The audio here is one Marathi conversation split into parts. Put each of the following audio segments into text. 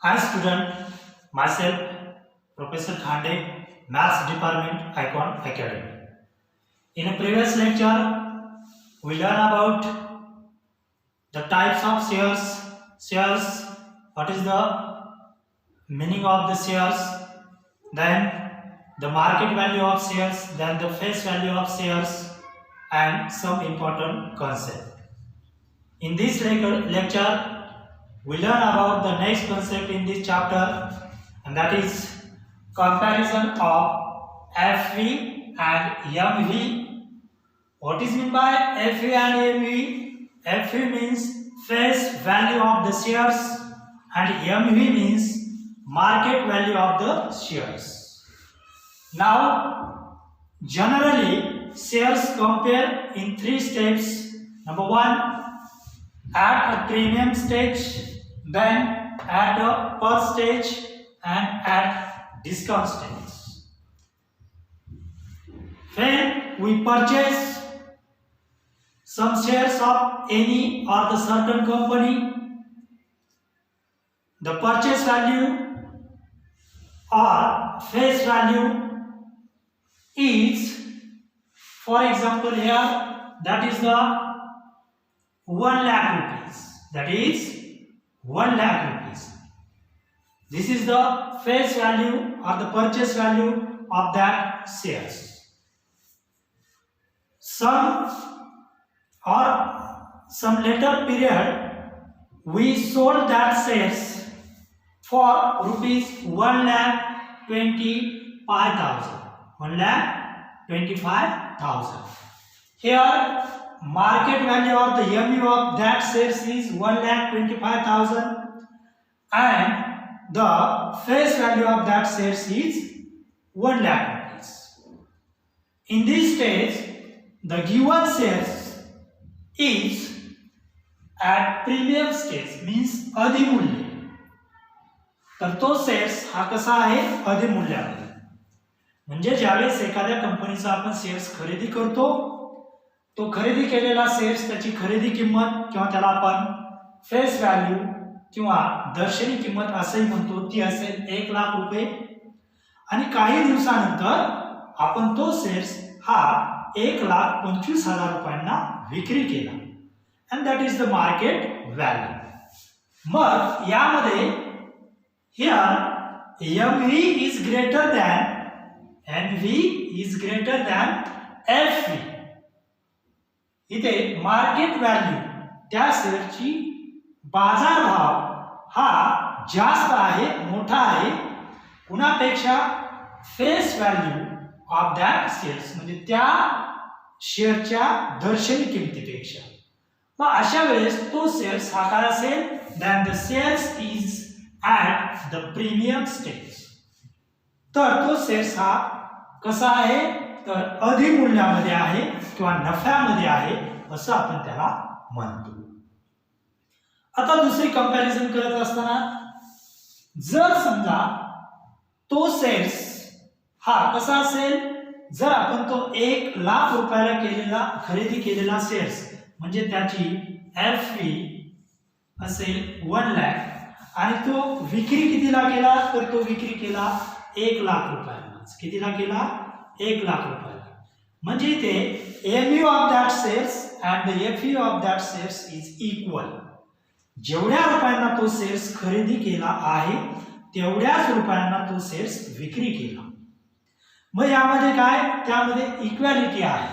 Hi student, myself Professor Khande, Maths Department, Icon Academy. In a previous lecture, we learn about the types of shares, what is the meaning of the shares, then the market value of shares, then the face value of shares, and some important concept. In this lecture, we learn about the next concept in this chapter, and that is comparison of FV and MV. What is meant by FV and MV? FV means face value of the shares and MV means market value of the shares. Now, generally shares compare in three steps. Number one, at a premium stage, then at a per stage, and at discount stage. When we purchase some shares of any or the certain company, the purchase value or face value is, for example here, that is the 1 lakh rupees. That is 1 lakh rupees. This is the face value or the purchase value of that shares. Some later period we sold that shares for rupees 1,25,000. 1,25,000. Here market value of the MU of that shares is 1,25,000 and the face value of that shares is 1 lakh rupees. In this stage, the given shares is at premium stage, means अधिमूल्य. तर तो शेअर्स हा कसा आहे, अधिमूल्यामध्ये. म्हणजे ज्यावेळेस एखाद्या कंपनीचा आपण शेअर्स खरेदी करतो, तो खरेदी केलेला शेअर्स त्याची खरेदी किंमत किंवा त्याला आपण फेस व्हॅल्यू किंवा दर्शनी किंमत असंही म्हणतो, ती असेल 1 लाख रुपये. आणि काही दिवसानंतर आपण तो शेअर्स हा 1,25,000 रुपयांना विक्री केला. And that is the market value. मग यामध्ये here MV is greater than NV is greater than FV. इथे मार्केट व्हॅल्यू त्या शेअरची बाजार भाव हा जास्त आहे, मोठा आहे कुणापेक्षा, face value of that shares, म्हणजे त्या शेअरच्या दर्शनी किमतीपेक्षा. मग अशा वेळेस तो शेअर्स हा काय असेल, than the shares is at the premium stage. तर तो शेअर्स हा कसा आहे, तर अधिमूल्यामध्ये आहे किंवा नफ्यामध्ये आहे असं आपण त्याला म्हणतो. आता दुसरी कंपॅरिझन करत असताना जर समजा तो शेअर्स हा कसा असेल, जर आपण तो 1 लाख रुपयाला खरेदी केलेला शेअर्स म्हणजे त्याची FV असेल 1 लाख आणि तो विक्री कितीला केला, तर तो विक्री केला 1 लाख रुपयाला. कितीला केला, 1 लाख रुपयाला. म्हणजे इथे MU of that shares and the FV of that shares is equal. जेवढ्या रुपयांना तो शेअर्स खरेदी केला आहे तेवढ्याच रुपयांना तो शेअर्स विक्री केला. मग यामध्ये काय, त्यामध्ये इक्वॅलिटी आहे.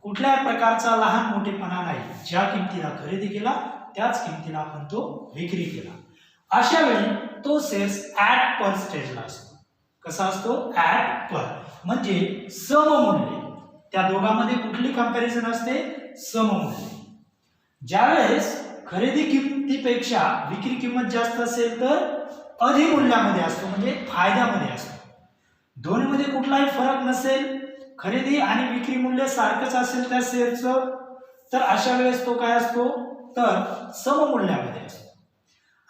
कुठल्याही प्रकारचा लहान मोठेपणा नाही. ज्या किमतीला खरेदी केला त्याच किमतीला आपण तो विक्री केला. अशा वेळी तो शेअर्स ॲट पर स्टेजला असतो. कसा असतो, ॲट पर, म्हणजे सममूल्य. त्या दोघांमध्ये कुठली कंपॅरिझन असते, सममूल्य. ज्यावेळेस खरेदी किमतीपेक्षा विक्री किंमत जास्त असेल तर अधिमूल्यामध्ये असतो, म्हणजे फायद्यामध्ये असतो. दोन्हीमध्ये कुठलाही फरक नसेल, खरेदी आणि विक्री मूल्य सारखंच असेल त्या शेअरचं, तर अशा वेळेस तो काय असतो, तर सममूल्यामध्ये असतो.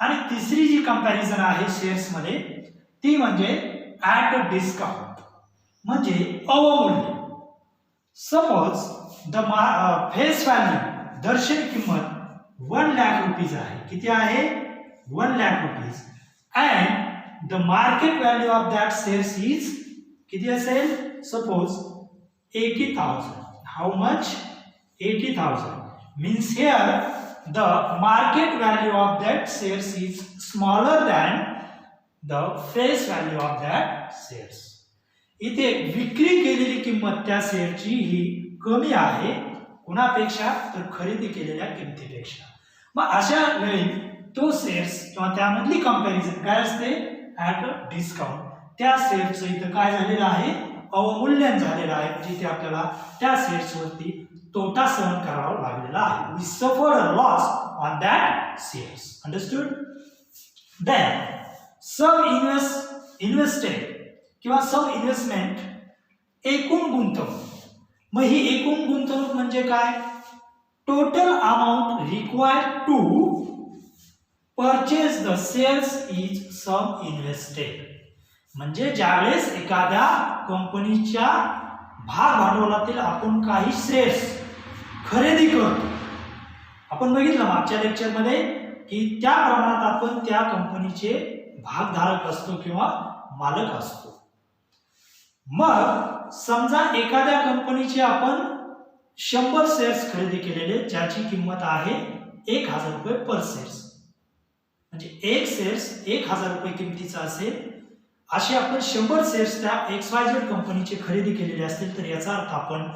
आणि तिसरी जी कंपॅरिझन आहे शेअर्स मध्ये ती म्हणजे ॲट डिस्काउंट, म्हणजे अवमूल्य. सपोज द फेस व्हॅल्यू, दर्शनी किंमत 1 लाख रुपीज आहे. किती आहे, 1 lakh rupees. And the market value of that shares is किती असेल? Suppose 80,000. How much? 80,000. Means here the market value of that shares is smaller than the face value of that shares. इथे विक्री केलेली किंमत त्या शेअरची ही कमी आहे कुणापेक्षा? तर खरेदी केलेल्या किमतीपेक्षा. मग अशा वेळी तो शेअर्स किंवा त्यामधली कंपॅरिझन काय असते? At a discount. त्या शेअरचं इथं काय झालेलं आहे? अवमूल्यन झालेलं आहे, जिथे आपल्याला त्या शेअर्सवरती तोटा सहन करावा लागलेला आहे. We suffered a loss on that shares. Understood? Then some invested किंवा some investment एकूण गुंतवणूक. मग ही एकूण गुंतवणूक म्हणजे काय? Total amount required to purchase the shares is sum invested. म्हणजे ज्यावेळेस एखाद्या कंपनीच्या भाग भांडवलातील आपण काही शेअर्स खरेदी करतो, आपण बघितलं मागच्या लेक्चरमध्ये की त्या प्रमाणात आपण त्या कंपनीचे भागधारक असतो किंवा मालक असतो. मग समजा एखाद्या कंपनीचे आपण 100 शेअर्स खरेदी केलेले, ज्याची किंमत आहे 1,000 रुपये पर शेअर्स. म्हणजे एक शेअर्स 1,000 रुपये किमतीचा असेल, असे आपण 100 शेअर्स त्या XYZ कंपनीचे खरेदी केलेले असतील, तर याचा अर्थ आपण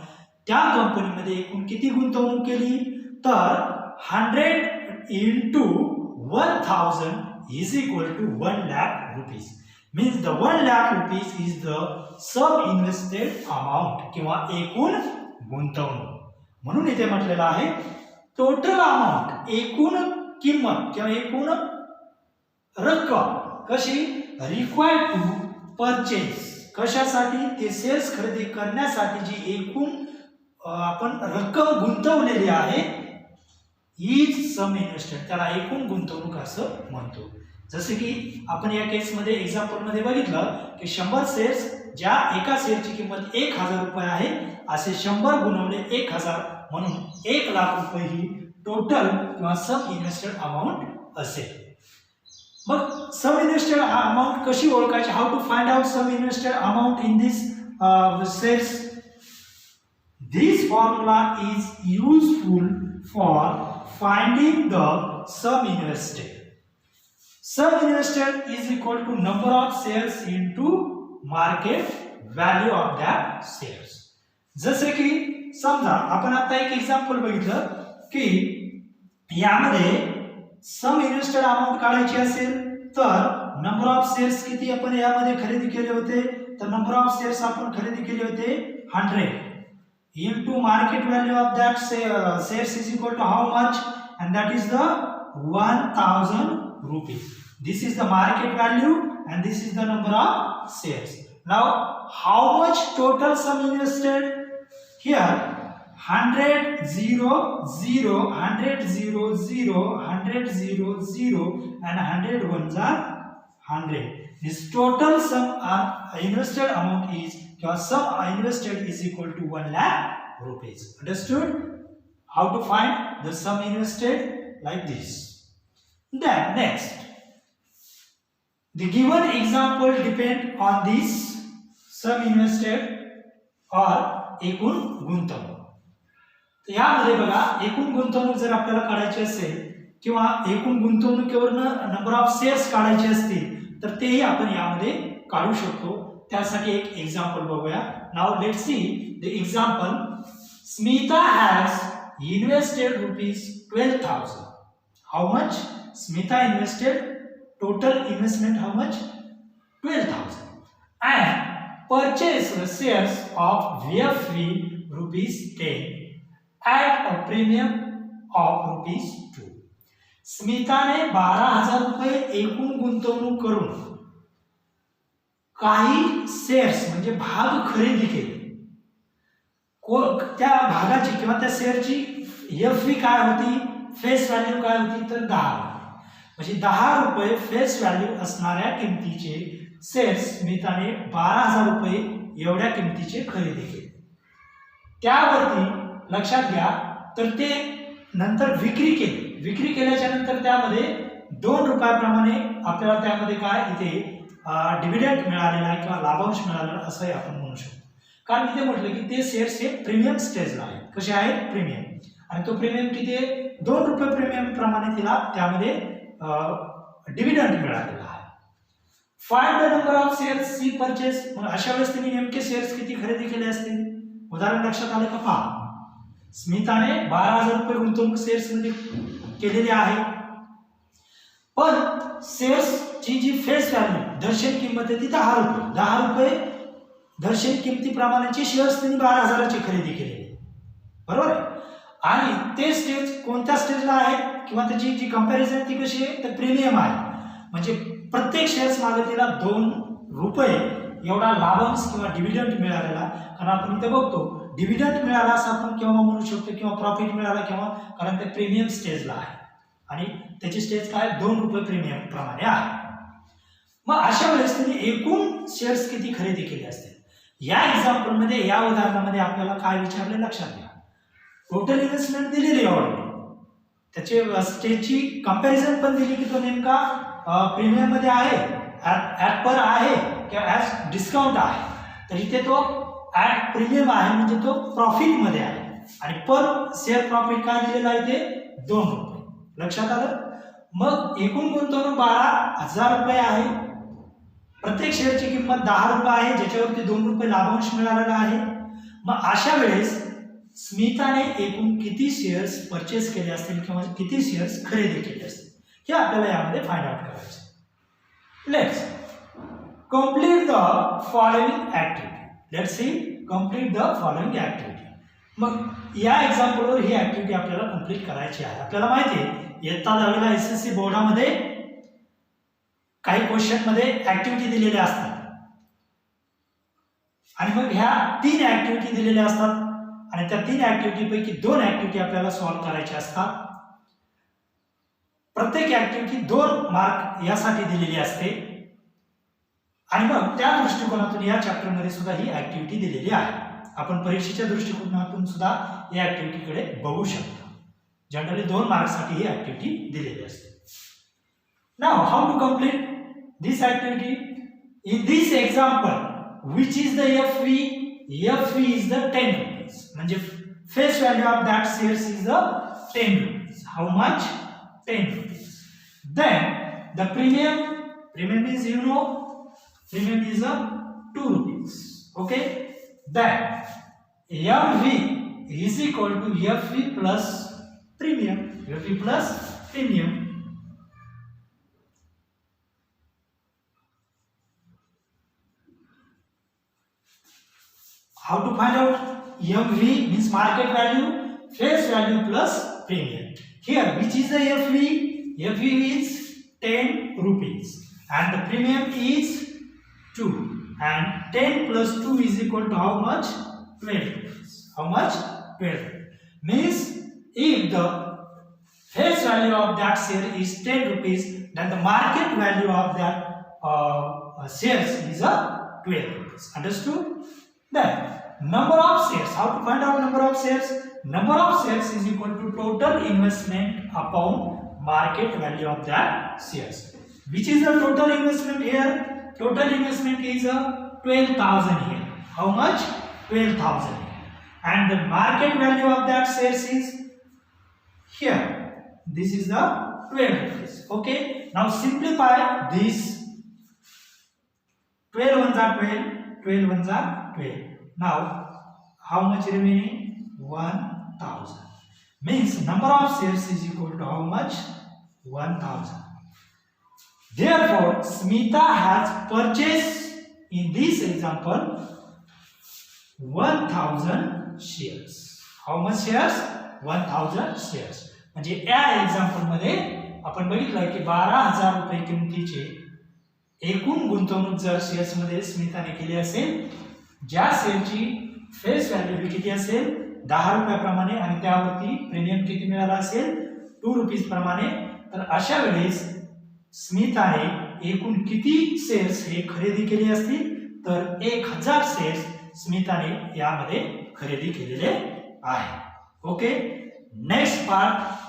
त्या कंपनीमध्ये एकूण किती गुंतवणूक केली? तर 100 into 1,000 is equal to 1 lakh rupees. Means the 1 lakh rupees is the sum invested amount किंवा एकूण गुंतवणूक. म्हणून इथे म्हटलेलं आहे टोटल अमाउंट, एकूण किंमत किंवा एकूण रक्कम कशी? Required to purchase. कशासाठी? ते शेअर्स खरेदी करण्यासाठी जी एकूण आपण रक्कम गुंतवलेली आहे इज सम इन्व्हेस्टेड, त्याला एकूण गुंतवणूक असं म्हणतो. जसे की आपण या केसमध्ये एक्झाम्पलमध्ये बघितलं की 100 शेअर्स, ज्या एका शेअरची किंमत 1,000 रुपये आहे, असे 100 गुणवले 1,000 म्हणून 1 लाख रुपये ही टोटल किंवा सम इन्व्हेस्टेड अमाऊंट असेल. मग सम इन्व्हेस्टेड अमाऊंट कशी ओळखायची? How to find out sum invested amount in this shares? This formula is useful for finding the sum invested. Sum invested is equal to number of shares into market value of that shares. जसे की समजा आपण आता एक एक्झाम्पल बघितलं की यामध्ये सम इन्व्हेस्टेड अमाऊंट काढायची असेल, तर नंबर ऑफ शेअर्स किती आपण यामध्ये खरेदी केले होते? तर नंबर ऑफ शेअर्स आपण खरेदी केले होते 100 into market value of that shares is equal to how much? And that is the 1,000 rupees. This is the market value and this is the number of shares. Now how much total sum invested? Here 100 0 0 100 0 0 100 0 0 and 100 ones are 100. This total sum invested amount is sum invested is equal to 1 lakh rupees. Understood? How to find the sum invested? Like this. Then next, the given example depend on this sum invested or एकूण गुंतवणूक. यामध्ये बघा एकूण गुंतवणूक जर आपल्याला काढायची असेल किंवा एकूण गुंतवणुकीवरनं नंबर ऑफ शेअर्स काढायचे असतील, तर तेही आपण यामध्ये काढू शकतो. त्यासाठी एक एक्झाम्पल बघूया. Now let's see the example. Smita has invested ₹12,000. How much? Smita invested, total investment how much? 12,000. And purchase shares of VFV ₹10 at a premium of ₹2. स्मिताने 12,000 रुपये एकूण गुंतवणूक करून काही शेअर्स म्हणजे भाग खरेदी केले. त्या भागाची किंवा त्या शेअरची FV काय होती? फेस व्हॅल्यू काय होती? तर 10. म्हणजे 10 रुपये फेस व्हॅल्यू असणाऱ्या किमतीचे शेअर्स स्मिताने 12,000 रुपये एवढ्या किमतीचे खरेदी केले. त्यावरती लक्षात घ्या, तर ते नंतर विक्री केली. विक्री केल्याच्या नंतर त्यामध्ये 2 रुपयाप्रमाणे आपल्याला त्यामध्ये काय इथे डिव्हिडंड मिळालेला आहे किंवा लाभांश मिळालेला असंही आपण म्हणू शकतो. कारण इथे म्हटलं की ते शेअर्स हे प्रीमियम स्टेजला आहेत. कसे आहेत? प्रीमियम. आणि तो प्रीमियम किती आहे? 2 रुपये प्रीमियम प्रमाणे तिला त्यामध्ये डिव्हिडंड मिळालेला आहे. Find the number of shares she purchase. मग अशा वेळेस तिने नेमके शेअर्स किती खरेदी केले असतील? उदाहरण लक्षात आलं का? पहा, स्मिताने 12,000 रुपये गुंतवणूक शेअर्स मध्ये केलेली आहे, पण शेअर्सची जी फेस व्हॅल्यू दर्शक किंमत आहे ती 10 रुपये. 10 रुपये दर्शक किमतीप्रमाणेचे शेअर्स त्यांनी 12,000ची खरेदी केलेली, बरोबर आहे. आणि ते स्टेज कोणत्या स्टेजला आहेत किंवा त्याची जी कंपॅरिझन ती कशी आहे? तर प्रीमियम आहे. म्हणजे प्रत्येक शेअर्स मागे तिला 2 रुपये एवढा लाभांश किंवा डिव्हिडंड मिळालेला. कारण आपण इथे बघतो डिव्हिडंड मिळाला असं आपण केव्हा म्हणू शकतो किंवा प्रॉफिट मिळाला केव्हा? कारण ते प्रीमियम स्टेजला आहे आणि त्याची स्टेज काय? 2 रुपये प्रीमियम प्रमाणे आहे. मग अशा वेळेस त्यांनी एकूण शेअर्स किती खरेदी केले असतील? या एक्झाम्पल मध्ये, या उदाहरणामध्ये आपल्याला काय विचारले लक्षात घ्या. टोटल इन्व्हेस्टमेंट दिलेली ऑलरेडी, त्याचे स्टेजची कंपॅरिझन पण दिली की तो नेमका प्रीमियम मध्ये आहे, ऍट पर आहे किंवा ऍट डिस्काउंट आहे. तर इथे तो ऍट प्रीमियम आहे म्हणजे तो प्रॉफिट मध्ये आहे आणि पर शेअर प्रॉफिट काय दिलेला आहे? ते 2 रुपये. लक्षात आलं? मग एकूण गुंतवणूक 12,000 रुपये आहे. प्रत्येक शेअरची किंमत 10 रुपये आहे, ज्याच्यावरती 2 रुपये लाभांश मिळालेला आहे. मग अशा वेळेस स्मिताने एकूण किती शेअर्स परचेस केले असतील किंवा किती शेअर्स खरेदी केले असतील हे आपल्याला यामध्ये फाइंड आउट करायचे. Let's complete the following activity. Let's see complete the following activity. मग या एक्झाम्पलवर ही ऍक्टिव्हिटी आपल्याला कंप्लीट करायची आहे. आपल्याला माहिती आहे इयत्ता 10वीला एसएससी बोर्डामध्ये काही क्वेश्चन मध्ये ऍक्टिव्हिटी दिलेल्या असतात आणि मग ह्या 3 ऍक्टिव्हिटी दिलेल्या असतात आणि त्या 3 ऍक्टिव्हिटी पैकी 2 ऍक्टिव्हिटी आपल्याला सॉल्व्ह करायच्या असतात. प्रत्येक ऍक्टिव्हिटी 2 मार्क यासाठी दिलेली असते आणि मग त्या दृष्टिकोनातून या चॅप्टर मध्ये सुद्धा ही ऍक्टिव्हिटी दिलेली आहे. आपण परीक्षेच्या दृष्टिकोनातून सुद्धा या ऍक्टिव्हिटीकडे बघू शकतो. जनरली 2 मार्क्ससाठी ही ऍक्टिव्हिटी दिलेली असते. Now how to complete this activity? In this example which is the FV? FV is the 10 rupees. म्हणजे face value of that shares is the 10 rupees. How much? 10 rupees. Then the premium is, you know, premium is 2 rupees. Okay. Then MV is equal to FV plus premium. FV plus premium. How to find out? MV means market value, face value plus premium. Here, which is the FV? FV is 10 rupees and the premium is 2. And 10 plus 2 is equal to how much? 12 rupees. How much? 12. Means if the face value of that share is 10 rupees, then the market value of that shares is 12 rupees. Understood? Then number of shares. How to find out number of shares? Number of shares is equal to total investment upon market value of that shares. Which is the total investment here? Total investment is 12,000 here. How much? 12,000 here. And the market value of that shares is here. This is the 12 rupees. Okay. Now simplify this. 12 ones are 12. 12 ones are 12. Now, how much remaining? 1,000. Means number of shares is equal to how much? 1,000. Therefore, Smita has purchased in this example 1,000 shares. How much shares? 1,000 shares. म्हणजे या एक्झाम्पल मध्ये आपण बघितलं की 12,000 रुपये किमतीचे एकूण गुंतवणूक जर शेअर्स मध्ये स्मिताने केली असेल, ज्या शेअरची फेस व्हॅल्यू ही किती असेल? 10 रुपयाप्रमाणे आणि त्यावरती प्रीमियम किती मिळाला असेल? 2 रुपीज प्रमाणे. तर अशा वेळेस स्मिताने एकूण किती शेअर्स हे खरेदी केले असतील? तर 1,000 शेअर्स स्मिताने यामध्ये खरेदी केलेले आहे. ओके. Next part